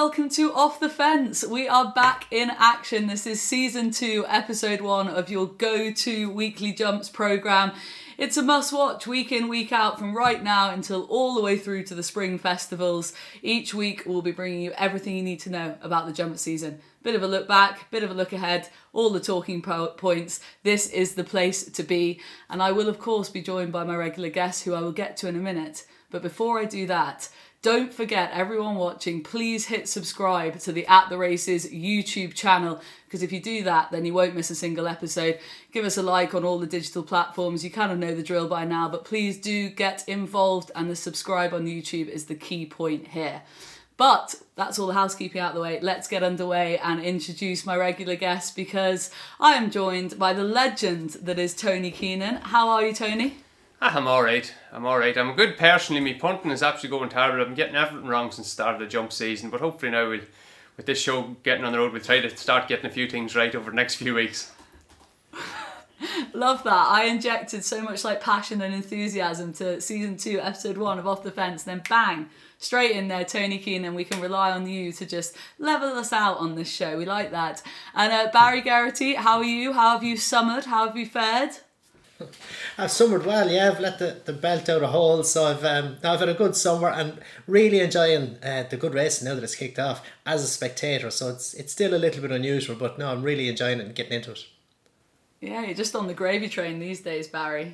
welcome to Off the Fence. We are back in action. This is season 2, episode 1 of your go-to weekly jumps program. It's a must-watch week in, week out from right now until all the way through to the spring festivals. Each week we'll be bringing you everything you need to know about the jump season. Bit of a look back, bit of a look ahead, all the talking points. This is the place to be. And I will of course be joined by my regular guests who I will get to in a minute. But before I do that, don't forget, everyone watching, please hit subscribe to the At The Races YouTube channel, because if you do that, then you won't miss a single episode. Give us a like on all the digital platforms. You kind of know the drill by now, but please do get involved, and the subscribe on YouTube is the key point here. But that's all the housekeeping out of the way. Let's get underway and introduce my regular guests, because I am joined by the legend that is Tony Keenan. How are you, Tony? I'm alright. I'm good personally. My punting is actually going terrible. I've been getting everything wrong since the start of the jump season, but hopefully now with this show getting on the road, we'll try to start getting a few things right over the next few weeks. Love that. I injected so much passion and enthusiasm to season 2, episode 1 of Off the Fence, then bang, straight in there, Tony Keenan. We can rely on you to just level us out on this show. We like that. And Barry Geraghty, how are you? How have you summered? How have you fared? I've summered well, yeah. I've let the belt out of hole, so I've had a good summer and really enjoying the good racing now that it's kicked off as a spectator. So it's still a little bit unusual, but no, I'm really enjoying it and getting into it. Yeah, you're just on the gravy train these days, Barry,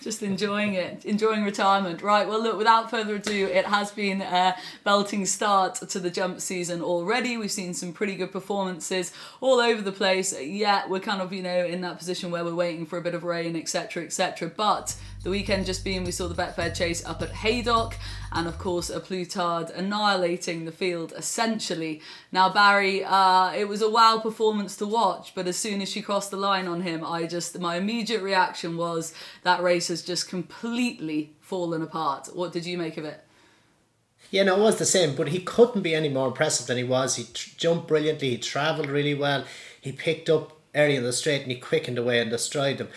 just enjoying it, enjoying retirement. Right, well, look, without further ado, it has been a belting start to the jump season already. We've seen some pretty good performances all over the place. Yeah, we're kind of, in that position where we're waiting for a bit of rain, etc., etc. But the weekend just being, we saw the Betfair chase up at Haydock, and of course a Plutard annihilating the field essentially. Now Barry, it was a wow performance to watch, but as soon as she crossed the line on him, my immediate reaction was that race has just completely fallen apart. What did you make of it? Yeah, no, it was the same, but he couldn't be any more impressive than he was. He jumped brilliantly, he travelled really well, he picked up early in the straight and he quickened away and destroyed them.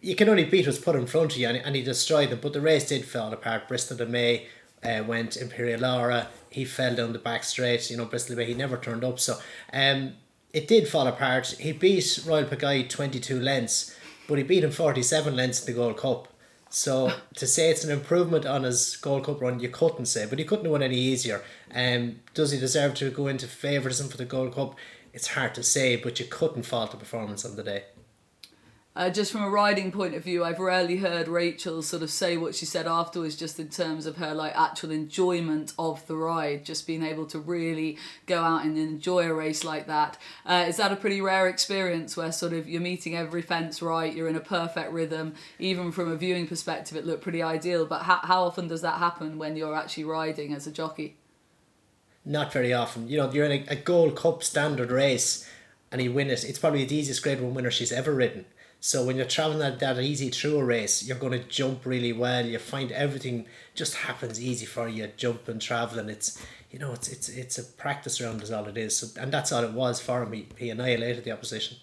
You can only beat what's put in front of you, and he destroyed them, but the race did fall apart. Bristol de May went Imperial Laura, he fell down the back straight. Bristol de May, he never turned up, so it did fall apart. He beat Royal Pagaille 22 lengths, but he beat him 47 lengths in the Gold Cup. So to say it's an improvement on his Gold Cup run, you couldn't say, but he couldn't have won any easier. Does he deserve to go into favouritism for the Gold Cup? It's hard to say, but you couldn't fault the performance on the day. Just from a riding point of view, I've rarely heard Rachel sort of say what she said afterwards, just in terms of her actual enjoyment of the ride, just being able to really go out and enjoy a race like that. Is that a pretty rare experience where sort of you're meeting every fence right, you're in a perfect rhythm? Even from a viewing perspective, it looked pretty ideal, but how often does that happen when you're actually riding as a jockey? Not very often. You're in a Gold Cup standard race and you win it. It's probably the easiest Grade 1 winner she's ever ridden. So when you're travelling that easy through a race, you're going to jump really well. You find everything just happens easy for you. Jump and travel, and it's a practice round is all it is. So, and that's all it was for him. He annihilated the opposition.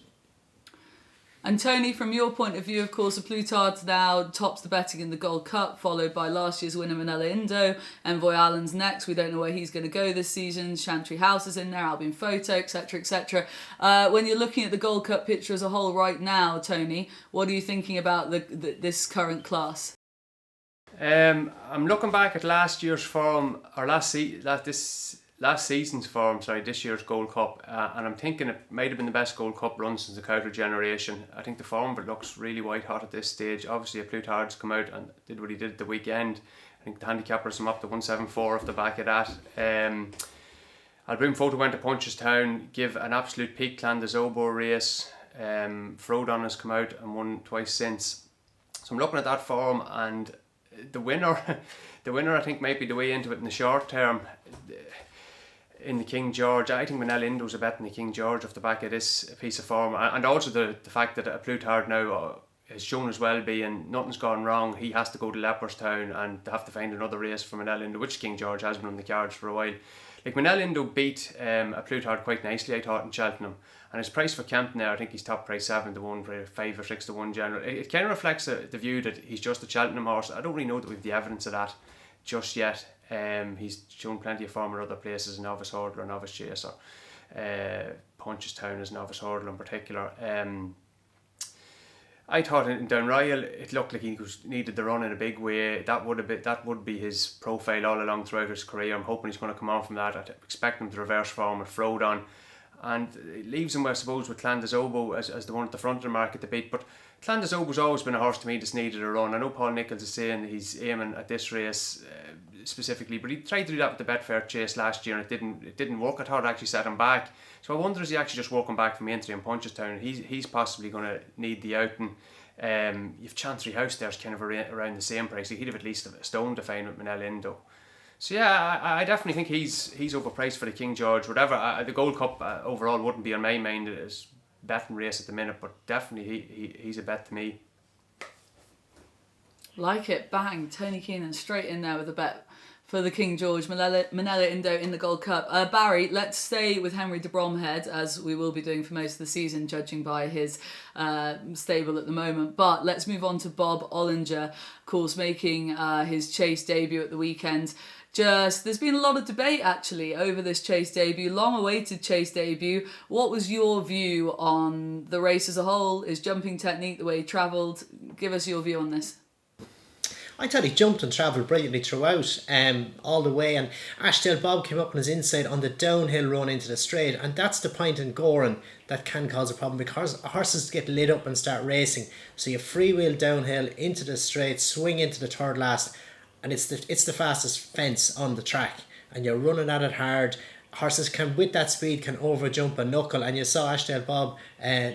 And Tony, from your point of view, of course, the Plutard now tops the betting in the Gold Cup, followed by last year's winner Manella Indo. Envoy Allen's next. We don't know where he's going to go this season. Chantry House is in there, Albion Photo, etc., etc. When you're looking at the Gold Cup picture as a whole right now, Tony, what are you thinking about this current class? I'm looking back at last year's form, or last season's form, this year's Gold Cup, and I'm thinking it might have been the best Gold Cup run since the Cowder generation. I think the form of it looks really white hot at this stage. Obviously, a Plutard's come out and did what he did at the weekend. I think the handicappers him up to 174 off the back of that. Albion Photo went to Punchestown, give an absolute peak Clan Obo race. Frodon has come out and won twice since. So I'm looking at that form, and the winner I think might be the way into it in the short term. In the King George, I think Manella Indo's a bet in the King George off the back of this piece of form, and also the fact that a Plutard now has shown as well being nothing's gone wrong. He has to go to Leopardstown and have to find another race for Manella Indo, which King George has been on the cards for a while. Manella Indo beat a Plutard quite nicely, I thought, in Cheltenham, and his price for Campton there, I think he's top price 7-1 for 5 or 6-1 general. It kind of reflects the view that he's just a Cheltenham horse. I don't really know that we've the evidence of that just yet. He's shown plenty of form at other places, novice hurdler, novice chaser, Punchestown as novice hurdler in particular. I thought in Downryle it looked like he needed the run in a big way. That would be his profile all along throughout his career. I'm hoping he's going to come on from that. I expect him to reverse form with Frodon, and it leaves him, I suppose, with Clandazobo as the one at the front of the market to beat. But Clandazobo's always been a horse to me that's needed a run. I know Paul Nicholls is saying he's aiming at this race specifically, but he tried to do that with the Betfair Chase last year and it didn't work. I thought it actually set him back. So I wonder, is he actually just working back from entry in Punchestown? He's possibly going to need the outing. You've Chancery House there's kind of around the same price. He'd have at least a stone to find with Manel Indo. So yeah, I definitely think he's overpriced for the King George. Whatever, the Gold Cup overall wouldn't be on my mind as betting race at the minute, but definitely he's a bet to me. Like it, bang, Tony Keenan straight in there with a bet for the King George, Manella Indo in the Gold Cup. Barry, let's stay with Henry de Bromhead, as we will be doing for most of the season, judging by his stable at the moment. But let's move on to Bob Olinger, of course, making his Chase debut at the weekend. There's been a lot of debate actually over this Chase debut, long awaited Chase debut. What was your view on the race as a whole, his jumping technique, the way he travelled? Give us your view on this. I thought he jumped and travelled brilliantly throughout, all the way, and Ashdale Bob came up on his inside on the downhill run into the straight, and that's the point in Goran that can cause a problem because horses get lit up and start racing. So you freewheel downhill into the straight, swing into the third last, and it's the fastest fence on the track, and you're running at it hard. Horses can, with that speed, can over jump and knuckle, and you saw Ashdale Bob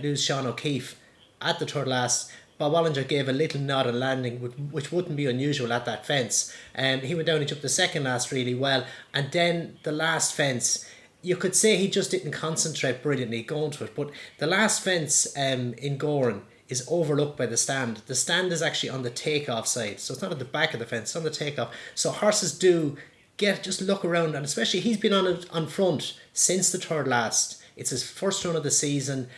lose Sean O'Keefe at the third last. Bob Olinger gave a little nod and landing, which wouldn't be unusual at that fence. He went down and took the second last really well. And then the last fence, you could say he just didn't concentrate brilliantly going to it. But the last fence in Goran is overlooked by the stand. The stand is actually on the takeoff side. So it's not at the back of the fence, it's on the takeoff. So horses do just look around. And especially he's been on it on front since the third last. It's his first run of the season.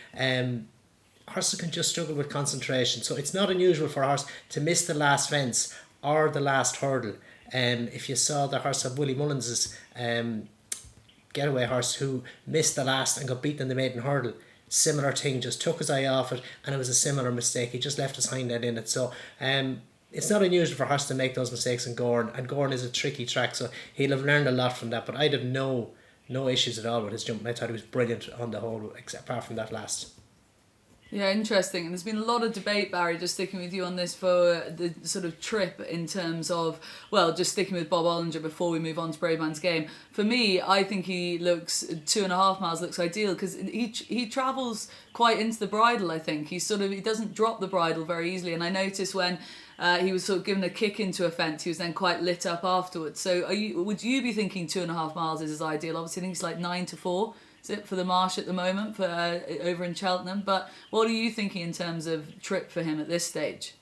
Horses can just struggle with concentration, so it's not unusual for a horse to miss the last fence or the last hurdle. If you saw the horse of Willie Mullins' getaway horse who missed the last and got beaten in the maiden hurdle, similar thing, just took his eye off it and it was a similar mistake. He just left his hind end in it. So it's not unusual for a horse to make those mistakes in Goran, and Goran is a tricky track, so he'll have learned a lot from that. But I'd have no issues at all with his jumping. I thought he was brilliant on the whole, except apart from that last. Yeah, interesting. And there's been a lot of debate, Barry, just sticking with you on this for the sort of trip in terms of, well, just sticking with Bob Olinger before we move on to Bravemansgame. For me, I think he looks, 2.5 miles looks ideal because he travels quite into the bridle, I think. He doesn't drop the bridle very easily. And I noticed when he was sort of given a kick into a fence, he was then quite lit up afterwards. So would you be thinking 2.5 miles is his ideal? Obviously, I think it's like 9 to 4. Is it for the Marsh at the moment for over in Cheltenham? But what are you thinking in terms of trip for him at this stage?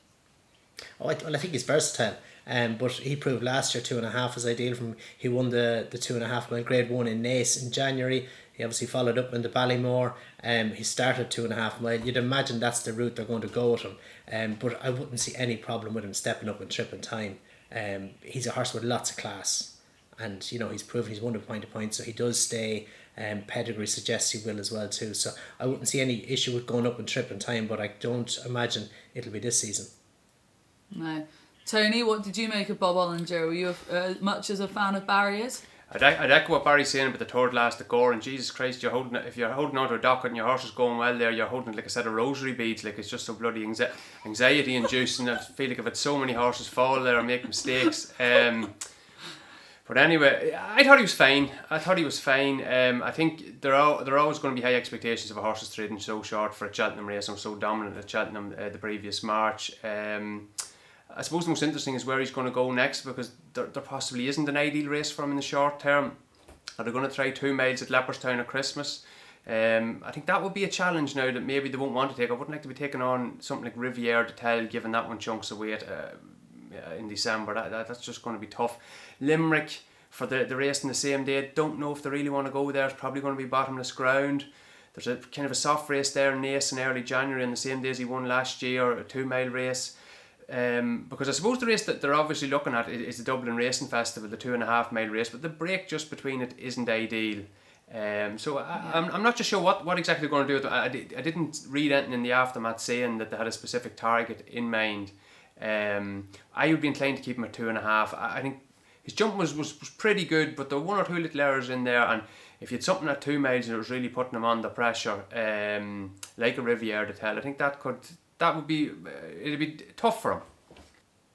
I think he's versatile. But he proved last year 2.5 was ideal from him. He won the 2.5 mile Grade 1 in Naas in January. He obviously followed up in the Ballymore. He started 2.5 mile. You'd imagine that's the route they're going to go with him. But I wouldn't see any problem with him stepping up and tripping time. He's a horse with lots of class. And, he's proven he's won the point to point, so he does stay. Pedigree suggests he will as well too. So I wouldn't see any issue with going up and tripping time, but I don't imagine it'll be this season. No. Tony, what did you make of Bob Olinger? Were you much as a fan of Barry is? I'd echo what Barry's saying about the third last at Gore, and Jesus Christ, if you're holding on to a docket and your horse is going well there, you're holding like a set of rosary beads. Like, it's just so bloody anxiety inducing. I feel like I've had so many horses fall there and make mistakes. But anyway, I thought he was fine. I think there are always going to be high expectations of a horse's trading so short for a Cheltenham race. I'm so dominant at Cheltenham the previous March. I suppose the most interesting is where he's going to go next, because there possibly isn't an ideal race for him in the short term. Are they going to try 2 miles at Leopardstown at Christmas? I think that would be a challenge now that maybe they won't want to take. I wouldn't like to be taking on something like Riviere de Tel, given that one chunks away in December. That's just going to be tough. Limerick for the race in the same day, don't know if they really want to go there. It's probably going to be bottomless ground. There's a kind of a soft race there in Naas in early January on the same day as he won last year, a 2 mile race. because I suppose the race that they're obviously looking at is the Dublin Racing Festival, the 2.5 mile race, but the break just between it isn't ideal. I'm not just sure what exactly they're going to do. I didn't read anything in the aftermath saying that they had a specific target in mind. I would be inclined to keep him at 2.5. I think his jump was pretty good, but there were 1 or 2 little errors in there, and if you had something at 2 miles and it was really putting him under pressure, like a Riviere de Tel, I think it'd be tough for him.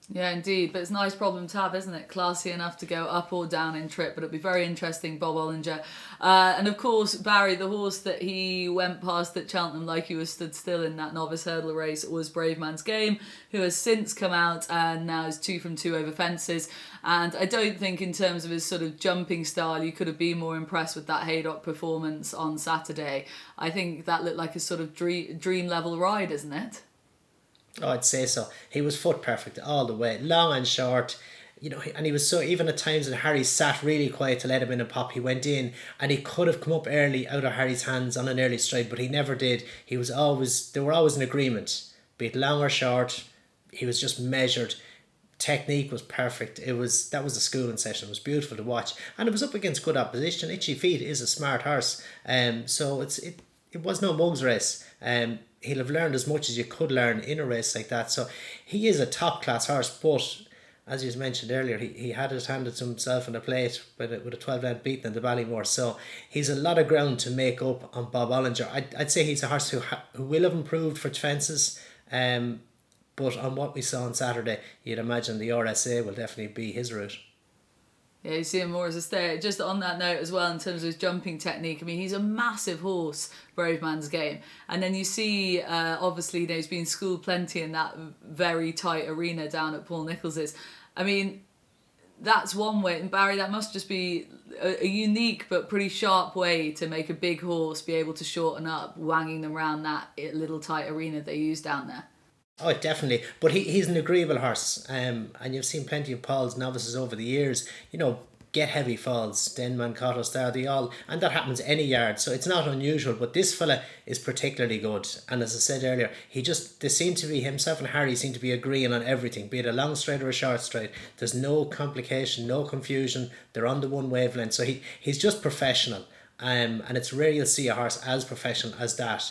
Yeah, indeed, but it's a nice problem to have, isn't it? Classy enough to go up or down in trip, but it'll be very interesting, Bob Olinger. And of course, Barry, the horse that he went past at Cheltenham like he was stood still in that novice hurdle race was Bravemansgame, who has since come out and now is 2 from 2 over fences. And I don't think in terms of his sort of jumping style, you could have been more impressed with that Haydock performance on Saturday. I think that looked like a sort of dream level ride, isn't it? Oh, I'd say so. He was foot perfect all the way, long and short. And he was so, even at times when Harry sat really quiet to let him in and pop, he went in and he could have come up early out of Harry's hands on an early stride, but he never did. They were always in agreement, be it long or short. He was just measured. Technique was perfect. That was the schooling session. It was beautiful to watch, and it was up against good opposition. Itchy Feet is a smart horse, so it was no mugs race. He'll have learned as much as you could learn in a race like that. So he is a top class horse, but as you mentioned earlier, he had it handed to himself on a plate with a 12 length beaten in the Ballymore. So he's a lot of ground to make up on Bob Olinger. I'd say he's a horse who will have improved for fences, but on what we saw on Saturday, you'd imagine the RSA will definitely be his route. Yeah, you see him more as a stay. Just on that note as well, in terms of his jumping technique, I mean, he's a massive horse, Bravemansgame. And then you see, obviously, he's been schooled plenty in that very tight arena down at Paul Nichols's. I mean, that's one way. And Barry, that must just be a unique but pretty sharp way to make a big horse be able to shorten up, wanging them around that little tight arena they use down there. Oh, definitely. But he's an agreeable horse. And you've seen plenty of Paul's novices over the years, get heavy falls. Denman, Cotto Star, they all, and that happens any yard. So it's not unusual. But this fella is particularly good. And as I said earlier, himself and Harry seem to be agreeing on everything, be it a long straight or a short straight. There's no complication, no confusion. They're on the one wavelength. So he's just professional. And it's rare you'll see a horse as professional as that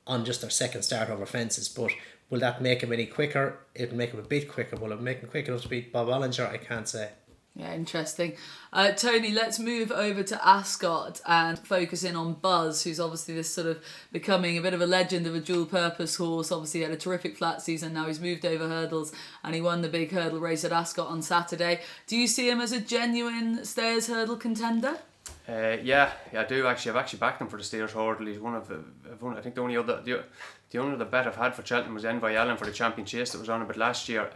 on just their second start over fences. But will that make him any quicker? It'll make him a bit quicker. Will it make him quick enough to beat Bob Olinger? I can't say. Yeah, interesting. Tony, let's move over to Ascot and focus in on Buzz, who's obviously this sort of becoming a bit of a legend of a dual purpose horse. Obviously he had a terrific flat season, now he's moved over hurdles and he won the big hurdle race at Ascot on Saturday. Do you see him as a genuine Stayers hurdle contender? Yeah, I do actually. I've actually backed him for the Stayers hurdle. He's I think the only other bet I've had for Cheltenham was Envoy Allen for the Champion Chase that was on a bit last year.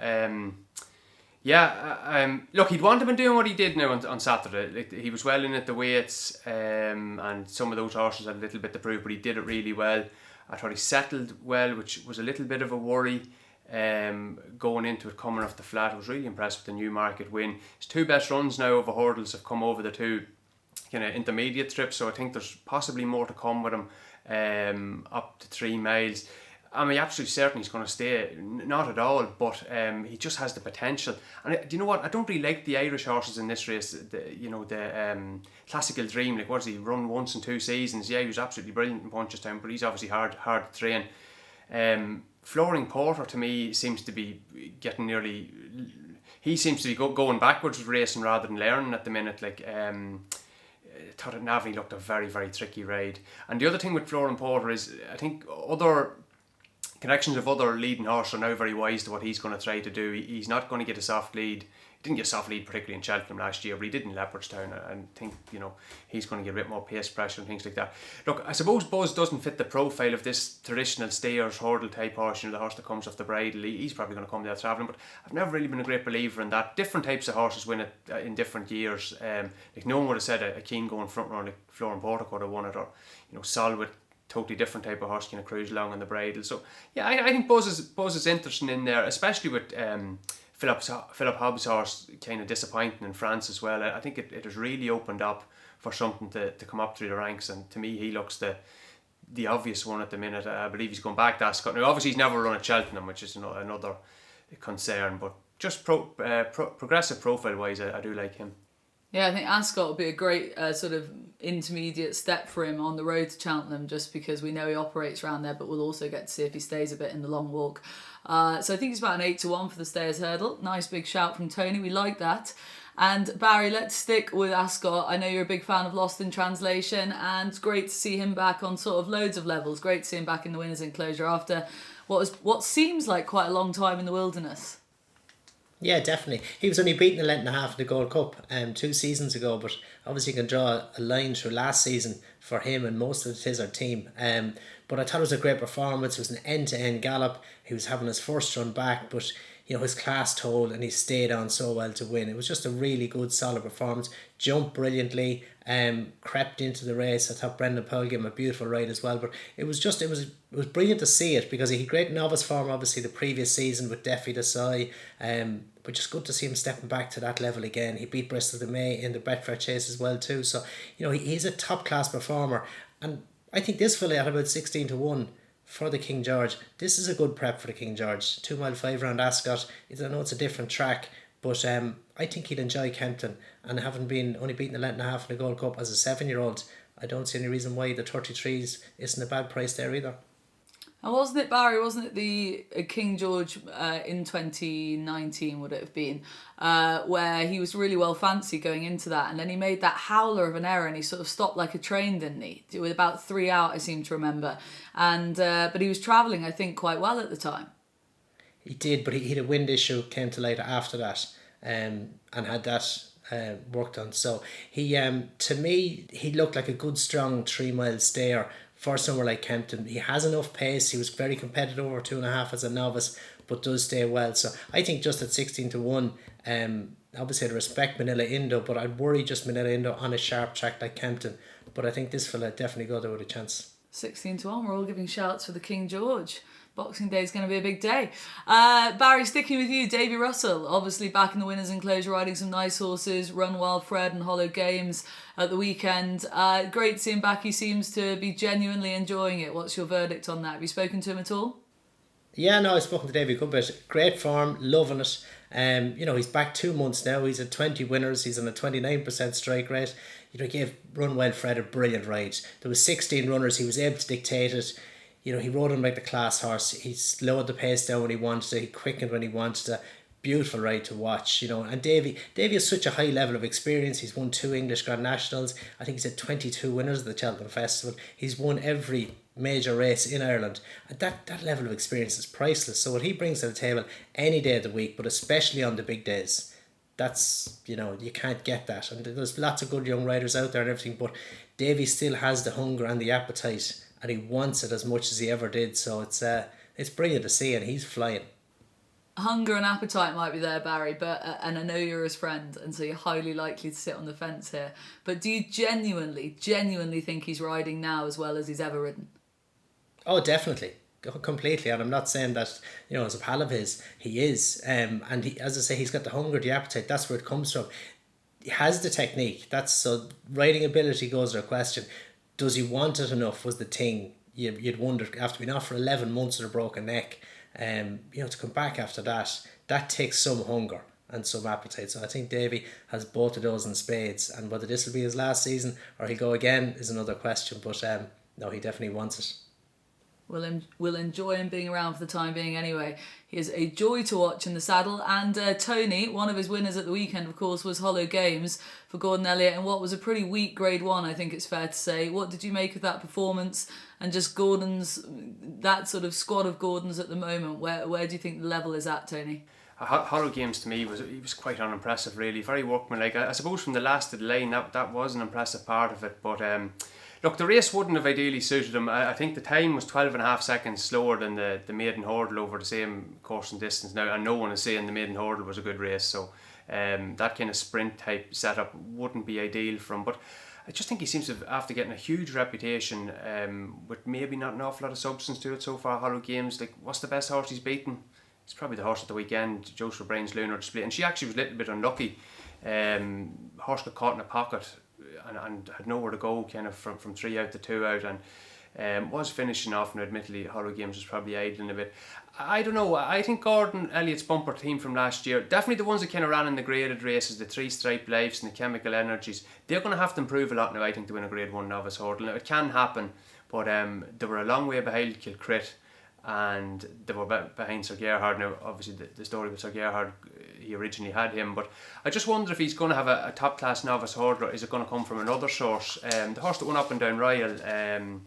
Look, he'd want to have been doing what he did now on Saturday. Like, he was well in at the weights, and some of those horses had a little bit to prove, but he did it really well. I thought he settled well, which was a little bit of a worry. Going into it, coming off the flat, I was really impressed with the Newmarket win. His 2 best runs now over hurdles have come over the 2 kind of intermediate trips, so I think there's possibly more to come with him up to 3 miles. I'm absolutely certain he's going to stay. Not at all, but he just has the potential. And do you know what? I don't really like the Irish horses in this race. The Classical Dream, like what does he run once in 2 seasons? Yeah, he was absolutely brilliant in Punchestown, but he's obviously hard to train. Flooring Porter to me seems to be getting nearly. He seems to be going backwards with racing rather than learning at the minute. Like. Thought at Navi looked a very, very tricky ride. And the other thing with Flooring Porter is I think other connections of other leading horses are now very wise to what he's going to try to do. He's not going to get a soft lead. He didn't get a soft lead particularly in Cheltenham last year, but he did in Leopardstown. I think he's going to get a bit more pace pressure and things like that. Look, I suppose Buzz doesn't fit the profile of this traditional Stayers hurdle type horse, the horse that comes off the bridle. He's probably going to come there travelling, but I've never really been a great believer in that. Different types of horses win it in different years. Like no one would have said a keen going front runner like Flooring Porter could have won it, or Solwit, totally different type of horse, kind of cruise along on the bridle. So yeah, I think Buzz is interesting in there, especially with Philip Hobbs' horse kind of disappointing in France as well. I think it has really opened up for something to come up through the ranks, and to me he looks the obvious one at the minute. I believe he's going back to Ascot. Now obviously he's never run at Cheltenham, which is another concern. But just progressive profile wise, I do like him. Yeah, I think Ascot will be a great sort of intermediate step for him on the road to Cheltenham, just because we know he operates around there, but we'll also get to see if he stays a bit in the long walk. So I think it's about an 8-1 for the Stayers hurdle. Nice big shout from Tony. We like that. And Barry, let's stick with Ascot. I know you're a big fan of Lost in Translation, and it's great to see him back on sort of loads of levels. Great to see him back in the winners' enclosure after what seems like quite a long time in the wilderness. Yeah, definitely. He was only beaten a length and a half in the Gold Cup 2 seasons ago, but obviously you can draw a line through last season for him and most of his team. But I thought it was a great performance. It was an end-to-end gallop. He was having his first run back, but his class told, and he stayed on so well to win. It was just a really good, solid performance. Jumped brilliantly, crept into the race. I thought Brendan Powell gave him a beautiful ride as well. But it was brilliant to see it, because he had great novice form obviously the previous season with Defi Desai. But just good to see him stepping back to that level again. He beat Bristol de May in the Betfair Chase as well too. So he's a top class performer, and I think this filly at about 16-1 for the King George. This is a good prep for the King George. 2 mile 5 round Ascot. I know it's a different track, but I think he'd enjoy Kempton, and having been only beaten a length and a half in the Gold Cup as a 7-year-old, I don't see any reason why the 33s isn't a bad price there either. And wasn't it, Barry, wasn't it the King George in 2019, would it have been, where he was really well fancied going into that, and then he made that howler of an error and he sort of stopped like a train, didn't he? With about 3 out, I seem to remember. And but he was travelling, I think, quite well at the time. He did, but he had a wind issue, came to light after that, and had that worked on. So he, to me, he looked like a good, strong 3 mile stayer for somewhere like Kempton. He has enough pace. He was very competitive over 2.5 as a novice, but does stay well. So I think just at 16-1, obviously I'd respect Manila Indo, but I'd worry just Manila Indo on a sharp track like Kempton. But I think this fella definitely got there with a chance. 16-1, we're all giving shouts for the King George. Boxing Day is going to be a big day. Barry, sticking with you, Davy Russell, obviously back in the winners' enclosure, riding some nice horses, Run Wild Fred and Hollow Games at the weekend. Great to see him back. He seems to be genuinely enjoying it. What's your verdict on that? Have you spoken to him at all? Yeah, no, I've spoken to Davy a good bit. Great form, loving it. He's back 2 months now. He's at 20 winners. He's on a 29% strike rate. He gave Run Wild Fred a brilliant ride. There was 16 runners. He was able to dictate it. He rode him like the class horse. He slowed the pace down when he wanted to. He quickened when he wanted to. Beautiful ride to watch, And Davy has such a high level of experience. He's won 2 English Grand Nationals. I think he's had 22 winners at the Cheltenham Festival. He's won every major race in Ireland. And that level of experience is priceless. So what he brings to the table any day of the week, but especially on the big days, that's, you can't get that. And there's lots of good young riders out there and everything, but Davy still has the hunger and the appetite, and he wants it as much as he ever did. So it's brilliant to see, and he's flying. Hunger and appetite might be there, Barry, but and I know you're his friend, and so you're highly likely to sit on the fence here. But do you genuinely think he's riding now as well as he's ever ridden? Oh, definitely. Completely. And I'm not saying that, as a pal of his, he is. And he, as I say, he's got the hunger, the appetite. That's where it comes from. He has the technique. So riding ability goes to a question. Does he want it enough was the thing. You'd wonder, after being off for 11 months with a broken neck, to come back after that takes some hunger and some appetite. So I think Davy has both of those in spades, and whether this will be his last season or he'll go again is another question. But no, he definitely wants it. We'll enjoy him being around for the time being anyway. He is a joy to watch in the saddle. And Tony, one of his winners at the weekend, of course, was Hollow Games for Gordon Elliott, and what was a pretty weak Grade 1, I think it's fair to say. What did you make of that performance and just Gordon's, that sort of squad of Gordons at the moment? Where do you think the level is at, Tony? Hollow Games to me was quite unimpressive, really. Very workmanlike. I suppose from the last of the lane that was an impressive part of it, but look, the race wouldn't have ideally suited him. I think the time was 12.5 seconds slower than the maiden hurdle over the same course and distance now, and no one is saying the maiden hurdle was a good race, so that kind of sprint type setup wouldn't be ideal for him. But I just think he seems to have, after getting a huge reputation, with maybe not an awful lot of substance to it so far, Hollow Games, like, what's the best horse he's beaten? It's probably the horse at the weekend, Joshua Brain's Lunar Display, and she actually was a little bit unlucky. Horse got caught in a pocket and had nowhere to go kind of from 3 out to 2 out, and Was finishing off, and admittedly Hollow Games was probably idling a bit. I don't know, I think Gordon Elliott's bumper team from last year, definitely the ones that kind of ran in the graded races, the Three Stripe Lives and the Chemical Energies, they're going to have to improve a lot now, I think, to win a Grade 1 novice hurdle. Now, it can happen, but they were a long way behind Kilcrit, and they were behind Sir Gerhard. Now, obviously, the story with Sir Gerhard, he originally had him, but I just wonder if he's going to have a top-class novice hurdler. Is it going to come from another source? The horse that won Up and Down Ryle,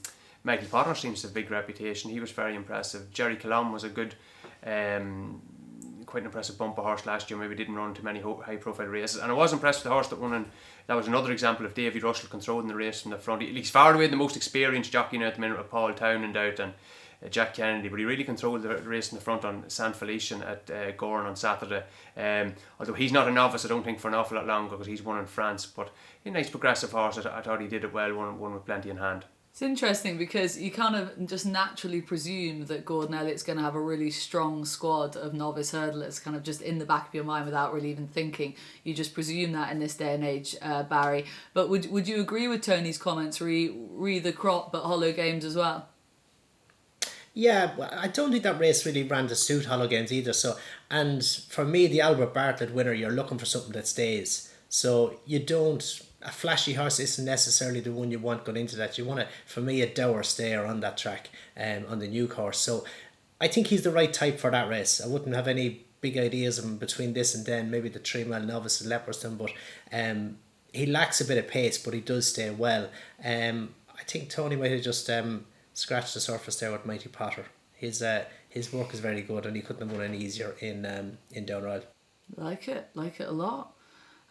Michael Potter seems to have a big reputation. He was very impressive. Jerry Colomb was a good, quite an impressive bumper horse last year. Maybe didn't run too many high-profile races. And I was impressed with the horse that won, and that was another example of Davy Russell controlling the race from the front. He's far away the most experienced jockey now at the minute, with Paul Townend out and Jack Kennedy, but he really controlled the race in the front on San Felician at Goran on Saturday. Although he's not a novice, I don't think, for an awful lot longer, because he's won in France. But a nice progressive horse. I thought he did it well, won with plenty in hand. It's interesting because you kind of just naturally presume that Gordon Elliott's going to have a really strong squad of novice hurdlers kind of just in the back of your mind without really even thinking. You just presume that in this day and age, Barry. But would you agree with Tony's comments, re the crop but Hollow Games as well? Yeah, I don't think that race really ran to suit Hollow Games either. So, and for me, the Albert Bartlett winner, you're looking for something that stays. So you don't... A flashy horse isn't necessarily the one you want going into that. You want, for me, a dour stayer on that track, on the new course. So I think he's the right type for that race. I wouldn't have any big ideas of him between this and then, maybe the 3 mile novice at Leopardstown, but he lacks a bit of pace, but he does stay well. I think Tony might have just scratched the surface there with Mighty Potter. His work is very good, and he couldn't have won any easier in Downride. Like it a lot.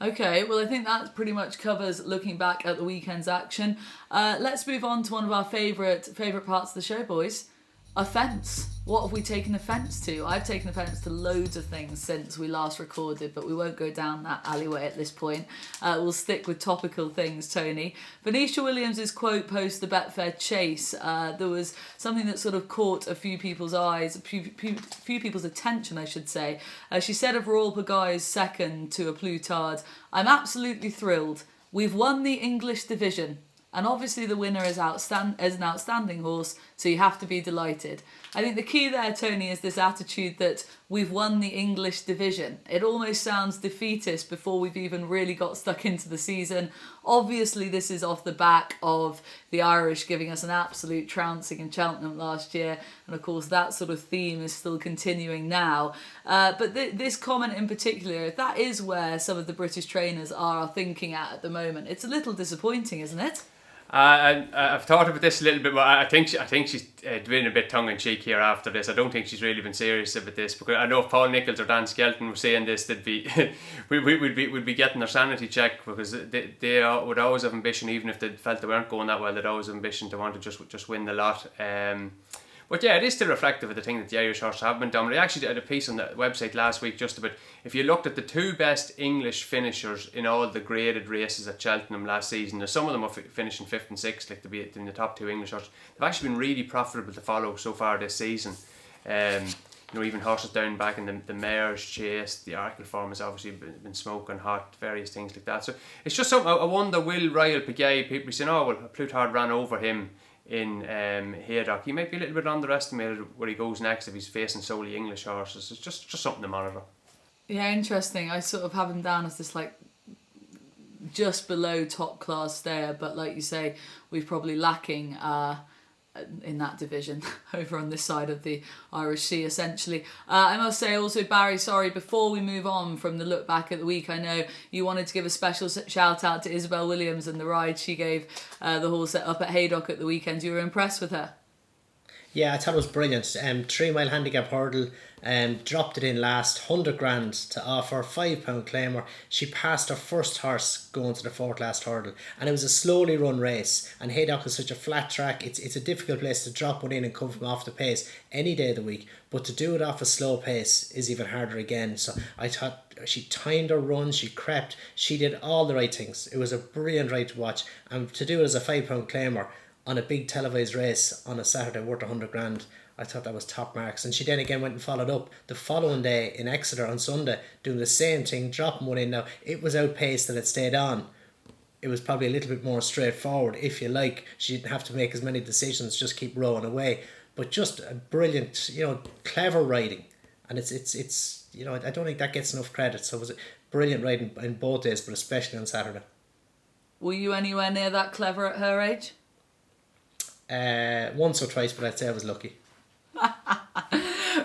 Okay, well, I think that pretty much covers looking back at the weekend's action. Let's move on to one of our favourite parts of the show, boys. Offence. What have we taken offence to? I've taken offence to loads of things since we last recorded, but we won't go down that alleyway at this point. We'll stick with topical things, Tony. Venetia Williams' quote post the Betfair chase. There was something that sort of caught a few people's eyes, a few people's attention, I should say. She said of Royal Pagai's second to a Plutard, "I'm absolutely thrilled. We've won the English division. And obviously the winner is an outstanding horse, so you have to be delighted." I think the key there, Tony, is this attitude that we've won the English division. It almost sounds defeatist before we've even really got stuck into the season. Obviously, this is off the back of the Irish giving us an absolute trouncing in Cheltenham last year. And of course, that sort of theme is still continuing now. But this comment in particular, that is where some of the British trainers are thinking at the moment. It's a little disappointing, isn't it? I've thought about this a little bit, but I think she's doing a bit tongue-in-cheek here after this. I don't think she's really been serious about this, because I know if Paul Nicholls or Dan Skelton were saying this, they'd be we'd be getting their sanity checked, because they would always have ambition, even if they felt they weren't going that well. They'd always have ambition to want to just win the lot. But yeah, it is still reflective of the thing that the Irish horse have been dominant. I actually did a piece on the website last week just about, if you looked at the 2 best English finishers in all the graded races at Cheltenham last season, some of them are finishing 5th and 6th, like to be in the top 2 English horses. They've actually been really profitable to follow so far this season. Even horses down back in the Mayor's Chase, the Arkle form has obviously been smoking hot, various things like that. So it's just something, I wonder, will Ryle Pagay, people saying, oh well, Plutard ran over him in Haydock. He might be a little bit underestimated where he goes next if he's facing solely English horses. It's just something to monitor. Yeah, interesting. I sort of have him down as this like just below top class stayer, but like you say, we've probably lacking in that division over on this side of the Irish Sea, essentially. I must say also, Barry, sorry, before we move on from the look back at the week, I know you wanted to give a special shout out to Isabel Williams and the ride she gave the horse up at Haydock at the weekend. You were impressed with her? Yeah, I thought it was brilliant. 3 mile handicap hurdle, dropped it in last, 100 grand to offer, £5 claimer. She passed her first horse going to the 4th last hurdle, and it was a slowly run race. And Haydock is such a flat track, it's a difficult place to drop one in and come from off the pace any day of the week, but to do it off a slow pace is even harder again. So I thought she timed her run, she crept, she did all the right things. It was a brilliant ride to watch, and to do it as a £5 claimer on a big televised race on a Saturday worth 100 grand, I thought that was top marks. And she then again went and followed up the following day in Exeter on Sunday, doing the same thing, dropping one in. Now, it was outpaced and it stayed on, it was probably a little bit more straightforward, if you like. She didn't have to make as many decisions, just keep rowing away. But just a brilliant, clever riding. And it's I don't think that gets enough credit. So it was a brilliant riding in both days, but especially on Saturday. Were you anywhere near that clever at her age? Once or twice, but I'd say I was lucky.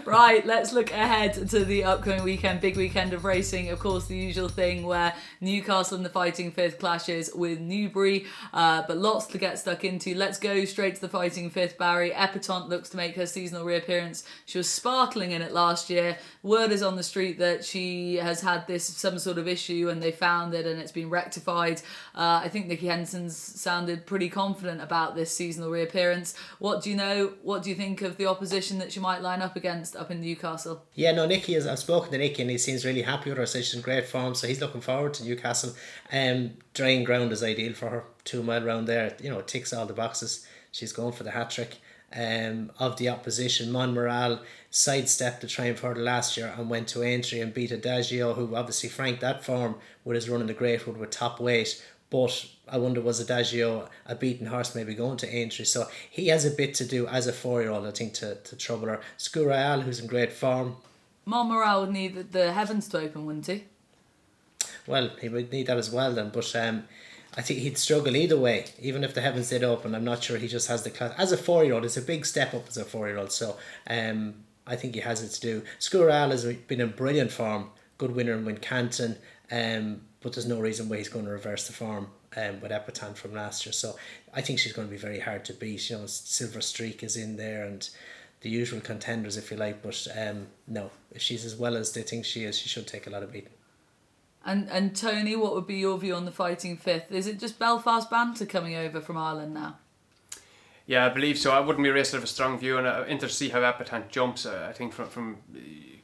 Right, let's look ahead to the upcoming weekend, big weekend of racing. Of course, the usual thing where Newcastle and the Fighting Fifth clashes with Newbury, but lots to get stuck into. Let's go straight to the Fighting Fifth, Barry. Epatante looks to make her seasonal reappearance. She was sparkling in it last year. Word is on the street that she has had some sort of issue and they found it and it's been rectified. I think Nicky Henson's sounded pretty confident about this seasonal reappearance. What do you know? What do you think of the opposition that she might line up against up in Newcastle? Yeah, no, I've spoken to Nicky and he seems really happy with her, so she's in great form, so he's looking forward to Newcastle. Drying ground is ideal for her, 2 mile round there, it ticks all the boxes. She's going for the hat-trick. Of the opposition, Monmoral sidestepped the triumph hurdle last year and went to Aintree and beat Adagio, who obviously franked that form with his run in the Greatwood with top weight. But I wonder, was Adagio a beaten horse maybe going to Aintree? So he has a bit to do as a 4-year-old, I think, to trouble her. Geraghty, who's in great form. Monmoral would need the heavens to open, wouldn't he? Well, he would need that as well then, but I think he'd struggle either way. Even if the heavens did open, I'm not sure he just has the class. As a 4-year-old, it's a big step up as a 4-year-old, so I think he has it to do. Geraghty has been in brilliant form, good winner in Wincanton, but there's no reason why he's going to reverse the form with Epatante from last year. So I think she's going to be very hard to beat. Silver Streak is in there and the usual contenders, if you like. But no, if she's as well as they think she is, she should take a lot of beating. And Tony, what would be your view on the Fighting Fifth? Is it just Belfast Banter coming over from Ireland now? Yeah, I believe so. I wouldn't be racing of a strong view, and I'm interested to see how Epatante jumps. I think from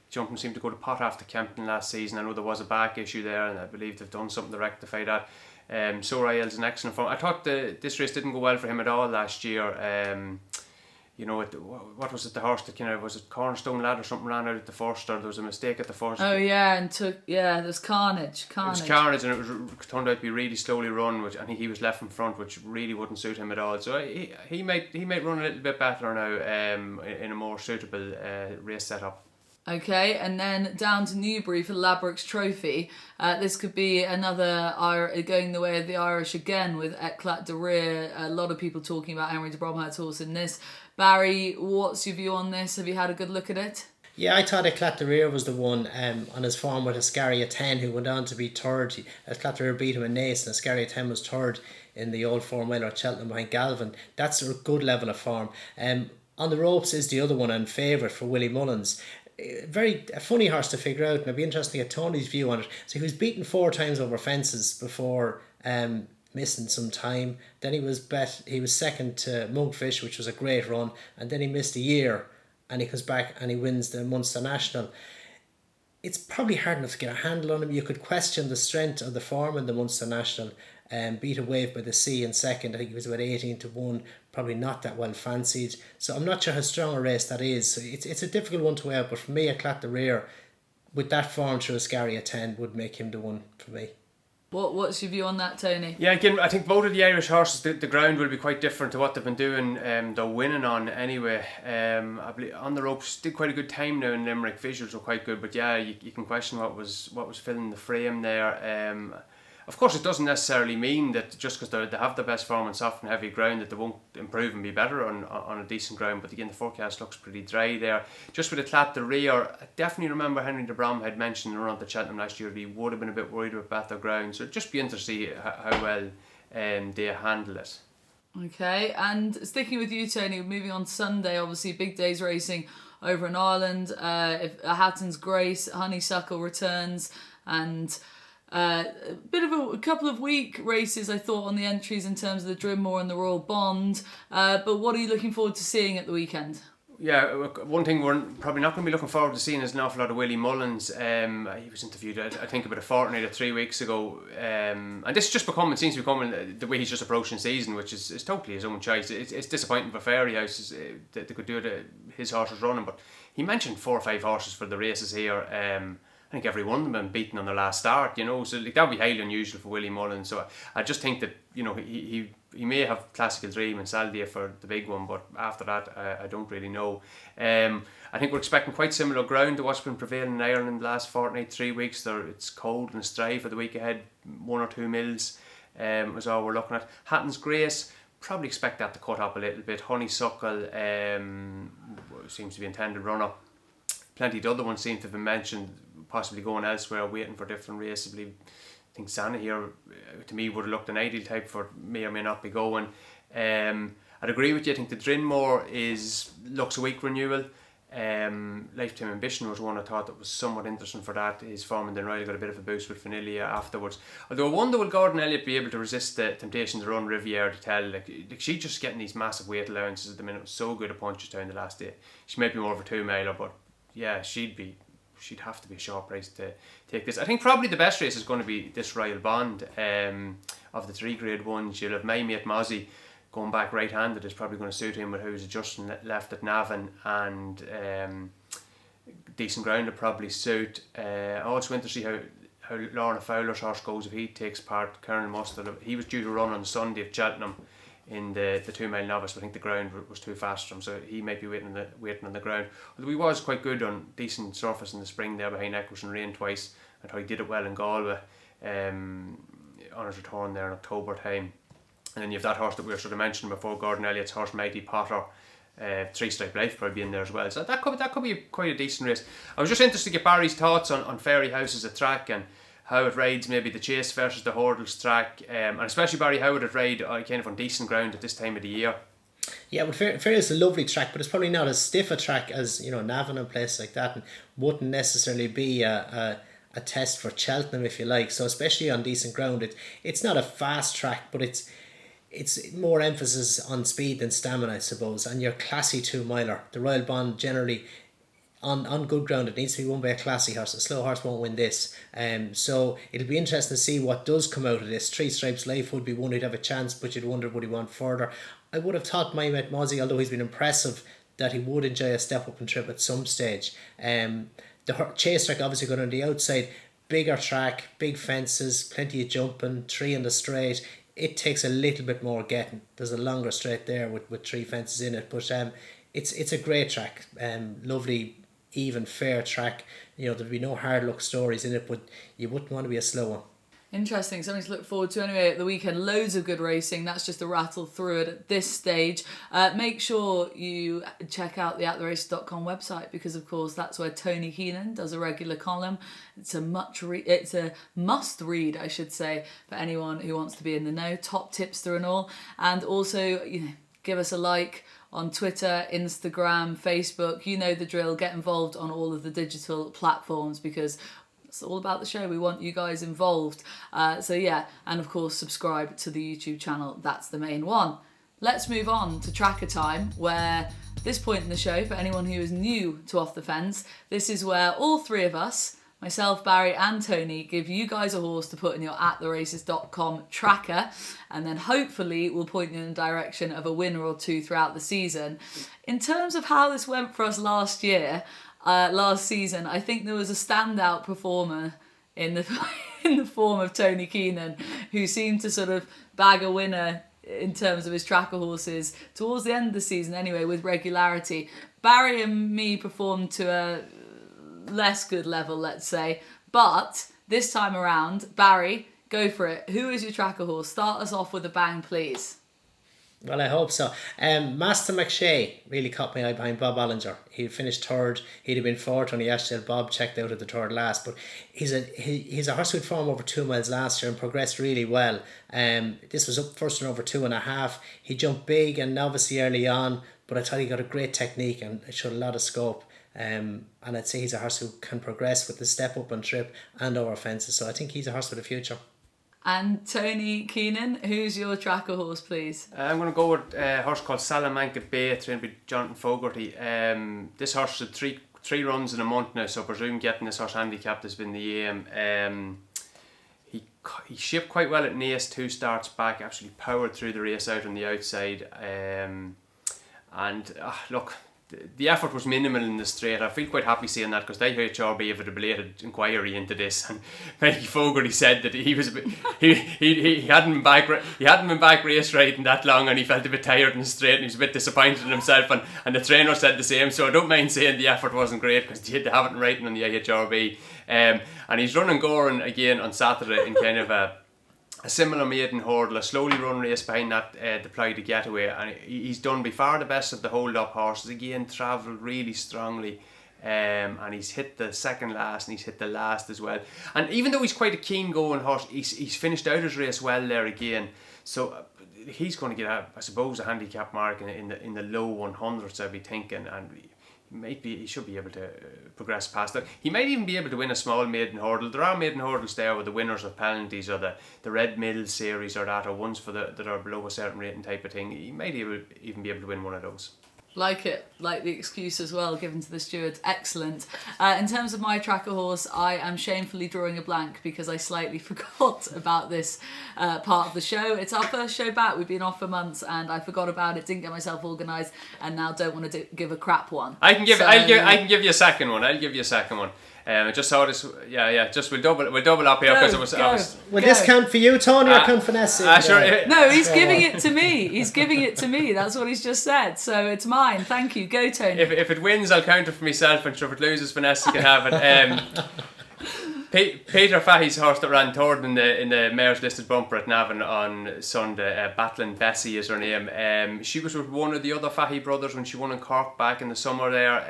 jumping seemed to go to pot after Kempton last season. I know there was a back issue there, and I believe they've done something to rectify that. Ryle's an excellent form. I thought this race didn't go well for him at all last year. What was it, the horse that was it Cornerstone Lad or something ran out at the first, or there was a mistake at the first? Oh yeah, there's Carnage. It was Carnage, and it turned out to be really slowly run, which I think he was left in front, which really wouldn't suit him at all. So he might run a little bit better now in a more suitable race setup. Okay, and then down to Newbury for the Ladbrokes Trophy. This could be another going the way of the Irish again with Eclat de Rire. A lot of people talking about Henry de Bromhead's horse in this. Barry, what's your view on this? Have you had a good look at it? Yeah, I thought Eclat de Rire was the one on his form with Ascaria 10, who went on to be third. Eclat de Rire beat him in Naas, and Ascaria 10 was third in the old 4 mile at Cheltenham behind Galvin. That's a good level of form. On the ropes is the other one and favourite for Willie Mullins. A funny horse to figure out, and I'd be interested to get Tony's view on it. So he was beaten 4 times over fences before missing some time. Then he was second to Monkfish, which was a great run, and then he missed a year, and he comes back and he wins the Munster National. It's probably hard enough to get a handle on him. You could question the strength of the form in the Munster National. Beat a Wave by the Sea in second. I think he was about 18-1, probably not that well fancied. So I'm not sure how strong a race that is. So it's a difficult one to weigh out, but for me, Eclat de Rire, with that form through Ascaria 10, would make him the one for me. What's your view on that, Tony? Yeah, again, I think both of the Irish horses, the ground will be quite different to what they've been doing. They're winning on anyway. I believe on the ropes did quite a good time now in Limerick. Visuals were quite good, but yeah, you can question what was filling the frame there. Of course, it doesn't necessarily mean that just because they have the best form on soft and heavy ground that they won't improve and be better on a decent ground. But again, the forecast looks pretty dry there. Just with Eclat de Rire, I definitely remember Henry de Brom had mentioned around the Cheltenham last year that he would have been a bit worried about better ground. So just be interested to see how well they handle it. Okay, and sticking with you, Tony, moving on Sunday, obviously big days racing over in Ireland. If Hatton's Grace, Honeysuckle returns, and a couple of weak races, I thought, on the entries in terms of the Drimore and the Royal Bond. But what are you looking forward to seeing at the weekend? Yeah, one thing we're probably not going to be looking forward to seeing is an awful lot of Willie Mullins. He was interviewed, I think, about a fortnight or 3 weeks ago. And this seems to be becoming the way he's just approaching season, which is totally his own choice. It's disappointing for Fairyhouse that they could do it, his horses running, but he mentioned 4 or 5 horses for the races here. I think every one of them been beaten on their last start, you know, so like, that would be highly unusual for Willie Mullins. So I just think that, you know, he may have Classical Dream and Saldia for the big one, but after that I don't really know. I think we're expecting quite similar ground to what's been prevailing in Ireland the last fortnight, 3 weeks. It's cold and it's dry for the week ahead, 1 or 2 mils is all we're looking at. Hatton's Grace, probably expect that to cut up a little bit. Honeysuckle seems to be intended runner. Plenty of the other ones seem to have been mentioned, possibly going elsewhere, waiting for different races. I believe, I think Sana here, to me, would have looked an ideal type for may or may not be going. I'd agree with you. I think the Drinmore looks a weak renewal. Lifetime Ambition was one I thought that was somewhat interesting for that. His form in the Ryle got a bit of a boost with Vanilla afterwards. Although I wonder will Gordon Elliott be able to resist the temptation to run Riviere to tell. Like she's just getting these massive weight allowances at the minute. So good at punches down the last day. She might be more of a 2-miler, but yeah, she'd have to be a sharp race to take this. I think probably the best race is going to be this Royal Bond. Of the 3 Grade 1s, you'll have my mate Mozzie going back right-handed is probably going to suit him with who's adjusting left at Navan, and decent ground will probably suit. Also interested to see how Lorna Fowler's horse goes if he takes part. Colonel Mustard, he was due to run on Sunday at Cheltenham in the 2-mile novice, but I think the ground was too fast for him, so he might be waiting on the ground. Although he was quite good on decent surface in the spring there behind Eccles and Rain twice. I thought he did it well in Galway on his return there in October time. And then you have that horse that we were sort of mentioning before, Gordon Elliott's horse, Mighty Potter. 3-Stripe Life probably in there as well. So that could be quite a decent race. I was just interested to get Barry's thoughts on Fairy House as a track and how it rides maybe the chase versus the hurdles track, and especially Barry, how would it ride kind of on decent ground at this time of the year? Yeah, well, Fair is a lovely track, but it's probably not as stiff a track as, you know, Navan and places like that, and wouldn't necessarily be a test for Cheltenham, if you like. So especially on decent ground, it's not a fast track, but it's more emphasis on speed than stamina, I suppose, and your classy 2-miler. The Royal Bond generally, on good ground, it needs to be won by a classy horse. A slow horse won't win this. So it'll be interesting to see what does come out of this. 3 Stripes Life would be one who'd have a chance, but you'd wonder would he want further. I would have thought my mate Mozzie, although he's been impressive, that he would enjoy a step up and trip at some stage. The chase track obviously going on the outside, bigger track, big fences, plenty of jumping, 3 in the straight. It takes a little bit more getting. There's a longer straight there with 3 fences in it, but it's a great track. Lovely, even, fair track. You know, there'll be no hard luck stories in it, but you wouldn't want to be a slow one. Interesting, something to look forward to anyway at the weekend. Loads of good racing. That's just a rattle through it at this stage. Make sure you check out the attheraces.com website, because of course that's where Tony Keenan does a regular column. It's a must read, I should say, for anyone who wants to be in the know. Top tipster and all. And also, you know, give us a like on Twitter, Instagram, Facebook. You know the drill. Get involved on all of the digital platforms, because it's all about the show. We want you guys involved. So yeah, and of course subscribe to the YouTube channel. That's the main one. Let's move on to tracker time, where this point in the show, for anyone who is new to Off the Fence, this is where all 3 of us, myself, Barry and Tony, give you guys a horse to put in your attheraces.com tracker, and then hopefully we'll point you in the direction of a winner or 2 throughout the season. In terms of how this went for us last season, I think there was a standout performer in the form of Tony Keenan, who seemed to sort of bag a winner in terms of his tracker horses towards the end of the season anyway, with regularity. Barry and me performed to a less good level, let's say, but this time around, Barry, go for it. Who is your tracker horse? Start us off with a bang, please. Well, I hope so. Master McShay really caught my eye behind Bob Olinger. He finished 3rd. He'd have been 4th on the Ashdale. Bob checked out at the 3rd last, but he's a horse with form over 2 miles last year and progressed really well. This was up first and over 2.5. He jumped big and obviously early on, but I thought he got a great technique and it showed a lot of scope. And I'd say he's a horse who can progress with the step up and trip and over fences. So I think he's a horse with a future. And Tony Keenan, who's your tracker horse, please? I'm going to go with a horse called Salamanca Bay, trained by Jonathan Fogarty. This horse had three runs in a month now, so I presume getting this horse handicapped has been the aim. He shipped quite well at Naas, 2 starts back, absolutely powered through the race out on the outside. And look, the effort was minimal in the straight. I feel quite happy seeing that because they HRB have a belated inquiry into this, and Mikey Fogarty said that he was a bit, he hadn't been back race riding that long, and he felt a bit tired in the straight, and he was a bit disappointed in himself, and the trainer said the same. So I don't mind saying the effort wasn't great because they haven't riding on the IHRB, and he's running Goran again on Saturday in kind of a similar maiden hurdle, a slowly run race behind that Deploy the Getaway, and he's done by far the best of the hold up horses. Again, travelled really strongly, and he's hit the second last and he's hit the last as well. And even though he's quite a keen going horse, he's finished out his race well there again. So he's going to get I suppose a handicap mark in the low 100s, I'd be thinking, and he should be able to progress past that. He might even be able to win a small maiden hurdle. There are maiden hurdles there with the winners of penalties or the Red Middle series or ones for that are below a certain rating type of thing. He might even be able to win one of those. Like the excuse as well given to the stewards. Excellent. In terms of my tracker horse, I am shamefully drawing a blank because I slightly forgot about this part of the show. It's our first show back. We've been off for months and I forgot about it, didn't get myself organised, and now don't want to give a crap one. I can give you a second one. I'll give you a second one. I just saw this. Just we'll double up here because I was. Will this count for you, Tony, or count for Nessie? Sure. No, he's giving it to me. He's giving it to me. That's what he's just said. So it's mine. Thank you. Go, Tony. If it wins, I'll count it for myself, and sure, if it loses, Vanessa can have it. Peter Fahey's horse that ran third in the Mayor's Listed Bumper at Navan on Sunday, Battling Bessie is her name. She was with one of the other Fahey brothers when she won in Cork back in the summer there.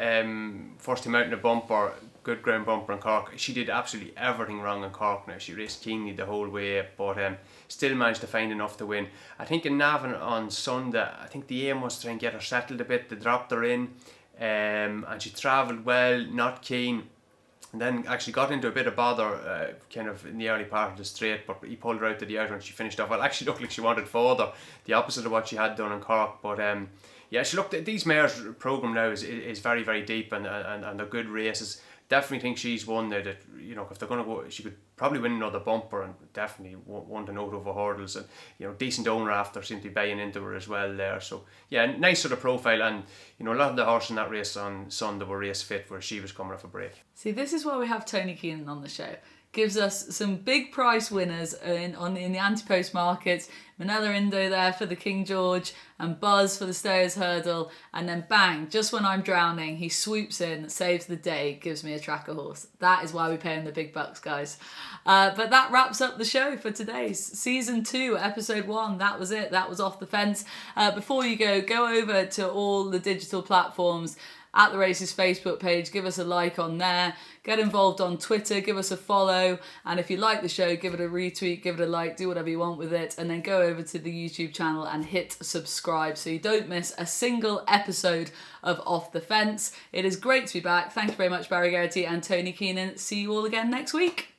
First time out in a bumper, good ground bumper in Cork. She did absolutely everything wrong in Cork now. She raced keenly the whole way, but still managed to find enough to win. I think in Navan on Sunday, I think the aim was to try and get her settled a bit. They dropped her in, and she travelled well, not keen. And then actually got into a bit of bother kind of in the early part of the straight, but he pulled her out to the outer and she finished off well. Actually looked like she wanted further, the opposite of what she had done in Cork. But she looked at these mares' programme now is very, very deep and they're good races. Definitely think she's one there that, if they're going to go, she could probably win another bumper and definitely want to note over hurdles, and decent owner after seemed to be buying into her as well there. So nice sort of profile, and a lot of the horses in that race on Sunday were race fit where she was coming off a break. See, this is why we have Tony Keenan on the show. Gives us some big price winners in the anti-post markets. Manila Indo there for the King George and Buzz for the Stayers Hurdle, and then bang, just when I'm drowning, he swoops in, saves the day, gives me a tracker horse. That is why we pay him the big bucks, guys. But that wraps up the show for today's season 2, episode 1. That was it. That was Off the Fence. Before you go over to all the digital platforms. At the Races Facebook page, give us a like on there, get involved on Twitter, give us a follow, and if you like the show, give it a retweet, give it a like, do whatever you want with it, and then go over to the YouTube channel and hit subscribe so you don't miss a single episode of Off the Fence. It is great to be back. Thank you very much, Barry Geraghty and Tony Keenan. See you all again next week.